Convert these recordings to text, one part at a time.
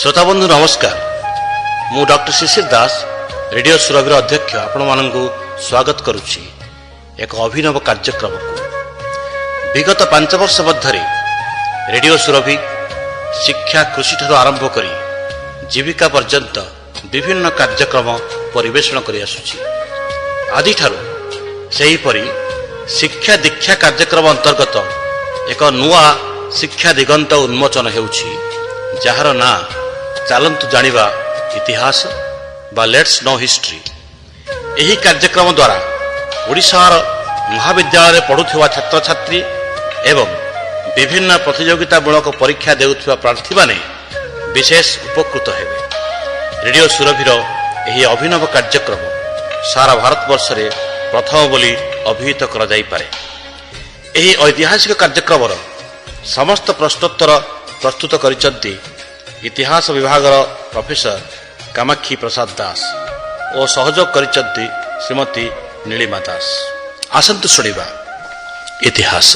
श्रोता बंधु नमस्कार। मु डॉक्टर शिशिर दास रेडियो सुरभि अध्यक्ष आपण मानू स्वागत करुच्ची एक अभिनव कार्यक्रम को। विगत 5 वर्ष मध्य रेडियो सुरभि शिक्षा कृषि ठार आरंभ करी जीविका पर्यंत विभिन्न कार्यक्रम परिवेषण करि आसुछि। आदि ठारू सेही परी शिक्षा दीक्षा कार्यक्रम अंतर्गत एक नुआ शिक्षा दिगंत उन्मोचन हेउछि, जार ना चलतु जानिबा इतिहास बा लेट्स नो हिस्ट्री। यही कार्यक्रम द्वारा ओडिशार महाविद्यालय पढ़ुवा छात्र छात्री एवं विभिन्न प्रतियोगितामूलक परीक्षा देउथिबा प्रार्थी माने विशेष उपकृत हेबे। रेडियो सुरभिर यही अभिनव कार्यक्रम सारा भारतवर्ष रे प्रथम बोली अभिहित करा जाई पारे। यही ऐतिहासिक कार्यक्रम समस्त प्रश्नोत्तर प्रस्तुत करिसंती इतिहास विभाग प्रोफेसर कामाक्षी प्रसाद दास और सहयोग करिसंती श्रीमती नीलिमा दास। आसंतु सुनिबा इतिहास।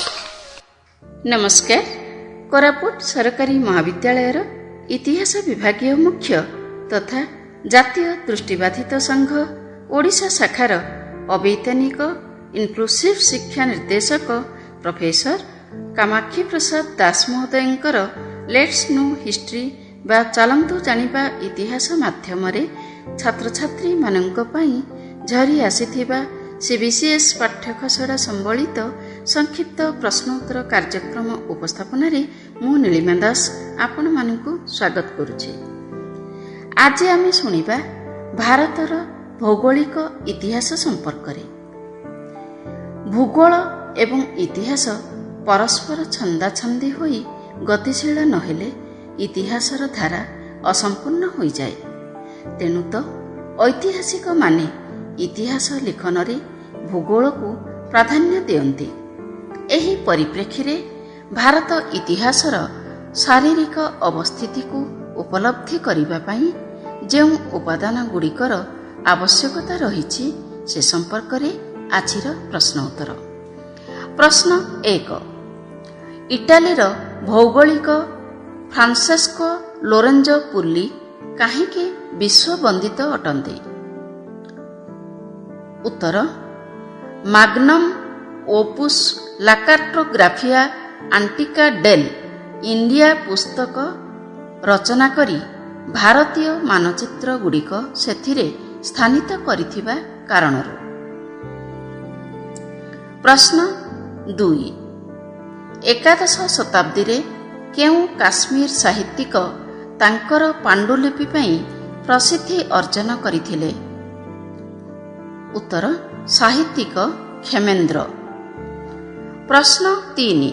नमस्कार। कोरापुट सरकारी महाविद्यालयर इतिहास विभागीय मुख्य तथा जातीय दृष्टिबाधित संघ ओडिशा शाखार अवैतनिक इनक्लूसिव शिक्षा निर्देशक प्रोफेसर कामाक्षी प्रसाद दास महोदयंकर लेट्स नो हिस्ट्री बा चलतु जानिबा इतिहास माध्यम छात्र छात्री मानक पई झरी आसीथिबा सीबीसीएस पाठ्यखसड़ा संबलित संक्षिप्त प्रश्नोत्तर कार्यक्रम उपस्थापन मु नीलिमा दास आपण मानकु स्वागत करुछि। आज आमे सुनिबा भारतर भौगोलिक इतिहास संपर्क रे। भूगोल एवं इतिहास परस्पर छंदाछंदी होई गतिशील नहेले इतिहासर धारा असंपूर्ण हो जाए। तेणु तो ऐतिहासिक माने इतिहास लिखन रे भूगोल को प्राधान्य दियंती। एही परिप्रेक्षी रे भारत इतिहासर शारीरिक अवस्थिति को उपलब्धि करिबा पई जेउ उपादान गुड़िकर आवश्यकता रहिछि से संपर्क रे आजिर प्रश्न उत्तर। प्रश्न 1। इटालीर भौगोलिक फ्रांसेस्को लोरेंजो पुल्ली काहींकि विश्व वंदित अटंती? उत्तर माग्नम ओपुस लाकार्टोग्राफिया आंटिका डेल इंडिया पुस्तक रचना करी भारतीय मानचित्र गुड़िक सेथिरे स्थानित करिथिबा कारणरू। प्रश्न 2। एकादश शताब्दी रे केउ काश्मीर साहित्यिक तांकर पांडुलिपि पई प्रसिद्धि अर्जन करिथिले? उत्तर साहित्यिक खेमेंद्र। प्रश्न 3।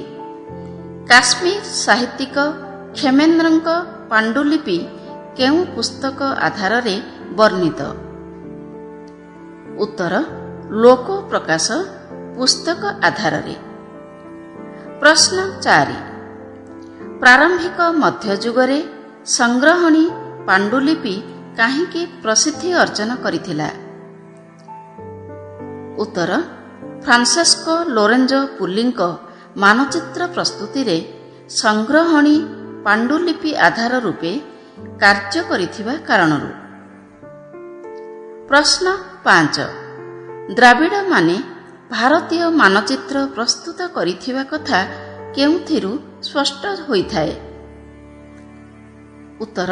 काश्मीर साहित्यिक खेमेंद्रଙ୍କ पांडुलिपि केउ पुस्तक आधार रे वर्णित? उत्तर लोक प्रकाश पुस्तक आधार रे। प्रश्न 4। प्रारंभिक मध्ययुगरे संग्रहणी पांडुलिपि काहींकि प्रसिद्धि अर्जन करिथिला? उत्तर फ्रांसेस्को लोरेंजो पुल्लीଙ୍କ मानचित्र प्रस्तुति रे संग्रहणी पांडुलिपि आधार रूपे कार्य करिथिबा कारणरू। प्रश्न 5। द्राविड़ माने भारतीय मानचित्र प्रस्तुत करिथिबा कथा केउथिरु स्पष्ट होइथाए? उत्तर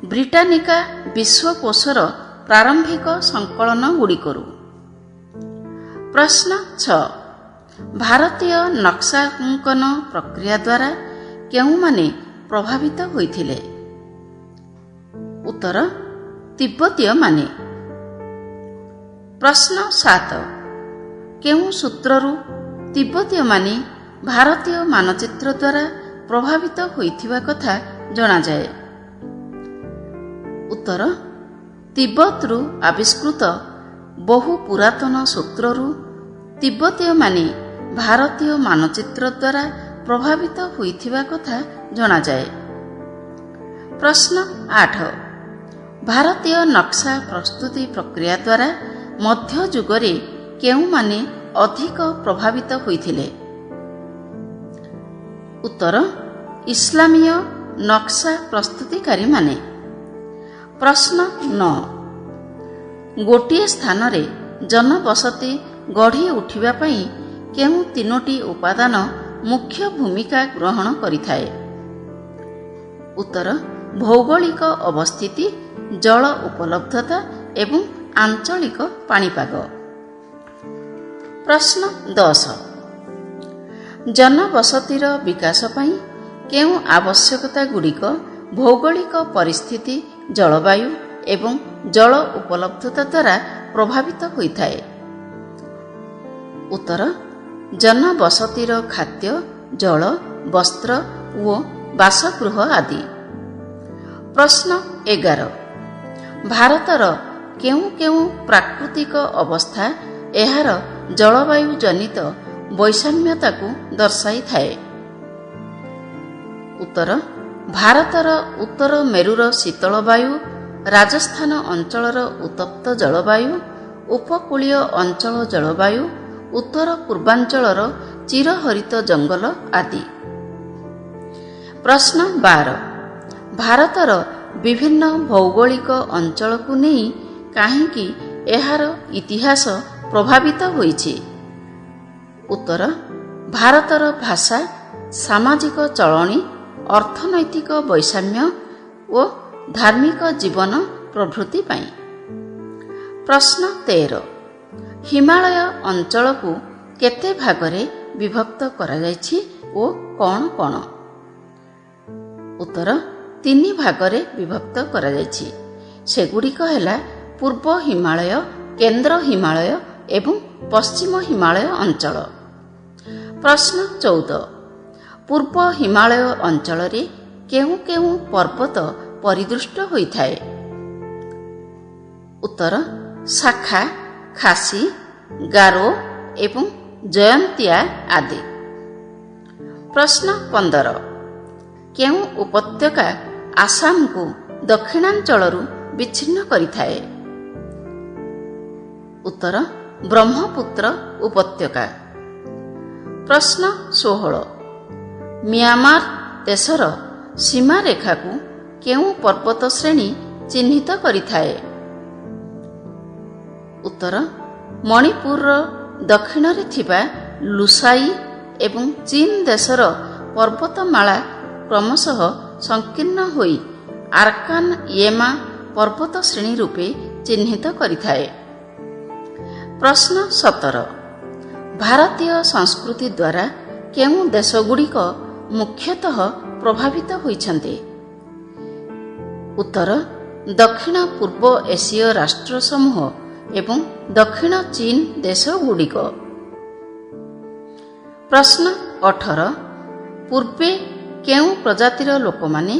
ब्रिटानिका विश्वकोशर प्रारंभिक संकलन गुड़िकरू। प्रश्न 6। भारतीय नक्शांकन प्रक्रिया द्वारा केउमाने प्रभावित होइथिले? उत्तर तिब्बतीय माने। प्रश्न 7। केउ सूत्ररू तिब्बतीय माने भारतीय मानचित्र द्वारा प्रभावित होइथिबा कथा जणा जाए? उत्तर तिब्बतरू आविष्कृत बहु पुरातन सूत्ररू तिब्बतीय माने भारतीय मानचित्र द्वारा प्रभावित होइथिबा कथा जणा जाए। प्रश्न 8। भारतीय नक्शा प्रस्तुति प्रक्रिया द्वारा मध्य युगरे केउमाने अधिक प्रभावित होइथिले? उत्तर इस्लामीय ନକ୍ସା ପ୍ରସ୍ତୁତିକାରୀମାନେ। ପ୍ରଶ୍ନ 9, ଗୋଟିଏ ସ୍ଥାନରେ ଜନବସତି ଗଢ଼ି ଉଠିବା ପାଇଁ କେଉଁ ତିନୋଟି ଉପାଦାନ ମୁଖ୍ୟ ଭୂମିକା ଗ୍ରହଣ କରିଥାଏ? ଉତ୍ତର ଭୌଗୋଳିକ ଅବସ୍ଥିତି, ଜଳ ଉପଲବ୍ଧତା ଏବଂ ଆଞ୍ଚଳିକ ପାଣିପାଗ। ପ୍ରଶ୍ନ 10, ଜନବସତିର ବିକାଶ ପାଇଁ କେଉଁ ଆବଶ୍ୟକତା ଗୁଡ଼ିକ ଭୌଗୋଳିକ ପରିସ୍ଥିତି, ଜଳବାୟୁ ଏବଂ ଜଳ ଉପଲବ୍ଧତା ଦ୍ୱାରା ପ୍ରଭାବିତ ହୋଇଥାଏ? ଉତ୍ତର ଜନବସତିର ଖାଦ୍ୟ, ଜଳ, ବସ୍ତ୍ର ଓ ବାସଗୃହ ଆଦି। ପ୍ରଶ୍ନ 11, ଭାରତର କେଉଁ କେଉଁ ପ୍ରାକୃତିକ ଅବସ୍ଥା ଏହାର ଜଳବାୟୁ ଜନିତ ବୈଷମ୍ୟତାକୁ ଦର୍ଶାଇଥାଏ? ଉତ୍ତର ଭାରତର ଉତ୍ତର ମେରୁର ଶୀତଳ ବାୟୁ, ରାଜସ୍ଥାନ ଅଞ୍ଚଳର ଉତ୍ତପ୍ତ ଜଳବାୟୁ, ଉପକୂଳୀୟ ଅଞ୍ଚଳ ଜଳବାୟୁ, ଉତ୍ତର ପୂର୍ବାଞ୍ଚଳର ଚିରହରିତ ଜଙ୍ଗଲ ଆଦି। ପ୍ରଶ୍ନ 12, ଭାରତର ବିଭିନ୍ନ ଭୌଗୋଳିକ ଅଞ୍ଚଳକୁ ନେଇ କାହିଁକି ଏହାର ଇତିହାସ ପ୍ରଭାବିତ ହୋଇଛି? ଉତ୍ତର ଭାରତର ଭାଷା, ସାମାଜିକ ଚଳଣି, ଅର୍ଥନୈତିକ ବୈଷମ୍ୟ ଓ ଧାର୍ମିକ ଜୀବନ ପ୍ରଭୃତି ପାଇଁ। ପ୍ରଶ୍ନ 13, ହିମାଳୟ ଅଞ୍ଚଳକୁ କେତେ ଭାଗରେ ବିଭକ୍ତ କରାଯାଇଛି ଓ କ'ଣ କ'ଣ? ଉତ୍ତର 3 ଭାଗରେ ବିଭକ୍ତ କରାଯାଇଛି। ସେଗୁଡ଼ିକ ହେଲା ପୂର୍ବ ହିମାଳୟ, କେନ୍ଦ୍ର ହିମାଳୟ ଏବଂ ପଶ୍ଚିମ ହିମାଳୟ ଅଞ୍ଚଳ। ପ୍ରଶ୍ନ 14, ପୂର୍ବ ହିମାଳୟ ଅଞ୍ଚଳରେ କେଉଁ କେଉଁ ପର୍ବତ ପରିଦୃଷ୍ଟ ହୋଇଥାଏ? ଉତ୍ତର ଶାଖା, ଖାସି, ଗାରୋ ଏବଂ ଜୟନ୍ତିଆ ଆଦି। ପ୍ରଶ୍ନ 15, କେଉଁ ଉପତ୍ୟକା ଆସାମକୁ ଦକ୍ଷିଣାଞ୍ଚଳରୁ ବିଚ୍ଛିନ୍ନ କରିଥାଏ? ଉତ୍ତର ବ୍ରହ୍ମପୁତ୍ର ଉପତ୍ୟକା। ପ୍ରଶ୍ନ 16, ମିଆଁମାର ଦେଶର ସୀମାରେଖାକୁ କେଉଁ ପର୍ବତ ଶ୍ରେଣୀ ଚିହ୍ନିତ କରିଥାଏ? ଉତ୍ତର ମଣିପୁରର ଦକ୍ଷିଣରେ ଥିବା ଲୁସାଇ ଏବଂ ଚୀନ ଦେଶର ପର୍ବତମାଳା କ୍ରମଶଃ ସଂକୀର୍ଣ୍ଣ ହୋଇ ଆର୍କାନ ୟେମା ପର୍ବତ ଶ୍ରେଣୀ ରୂପେ ଚିହ୍ନିତ କରିଥାଏ। ପ୍ରଶ୍ନ 17, ଭାରତୀୟ ସଂସ୍କୃତି ଦ୍ୱାରା କେଉଁ ଦେଶଗୁଡ଼ିକ ମୁଖ୍ୟତଃ ପ୍ରଭାବିତ ହୋଇଛନ୍ତି? ଉତ୍ତର ଦକ୍ଷିଣ ପୂର୍ବ ଏସୀୟ ରାଷ୍ଟ୍ର ସମୂହ ଏବଂ ଦକ୍ଷିଣ ଚୀନ ଦେଶଗୁଡ଼ିକ। ପ୍ରଶ୍ନ 18, ପୂର୍ବେ କେଉଁ ପ୍ରଜାତିର ଲୋକମାନେ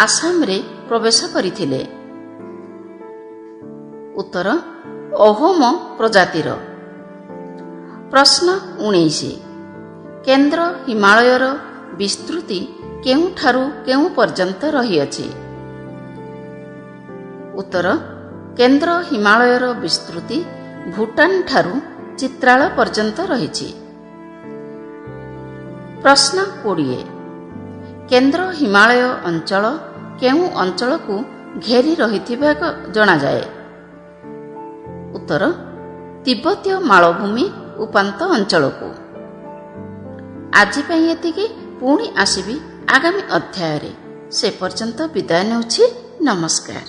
ଆସାମରେ ପ୍ରବେଶ କରିଥିଲେ? ଉତ୍ତର ଅହୋମ ପ୍ରଜାତିର। ପ୍ରଶ୍ନ 19, କେନ୍ଦ୍ର ହିମାଳୟର ବିସ୍ତୃତି କେଉଁଠାରୁ କେଉଁ ପର୍ଯ୍ୟନ୍ତ ରହିଅଛି? ଉତ୍ତର କେନ୍ଦ୍ର ହିମାଳୟର ବିସ୍ତୃତି ଭୁଟାନ ଠାରୁ ଚିତ୍ରାଳ ପର୍ଯ୍ୟନ୍ତ ରହିଛି। ପ୍ରଶ୍ନ 20, କେନ୍ଦ୍ର ହିମାଳୟ ଅଞ୍ଚଳ କେଉଁ ଅଞ୍ଚଳକୁ ଘେରି ରହିଥିବା ଜଣାଯାଏ? ଉତ୍ତର ତିବ୍ବତୀୟ ମାଳଭୂମି ଉପାନ୍ତ ଅଞ୍ଚଳକୁ। ଆଜି ପାଇଁ ଏତିକି। ପୁଣି ଆସିବି ଆଗାମୀ ଅଧ୍ୟାୟରେ। ସେ ପର୍ଯ୍ୟନ୍ତ ବିଦାୟ ନେଉଛି। ନମସ୍କାର।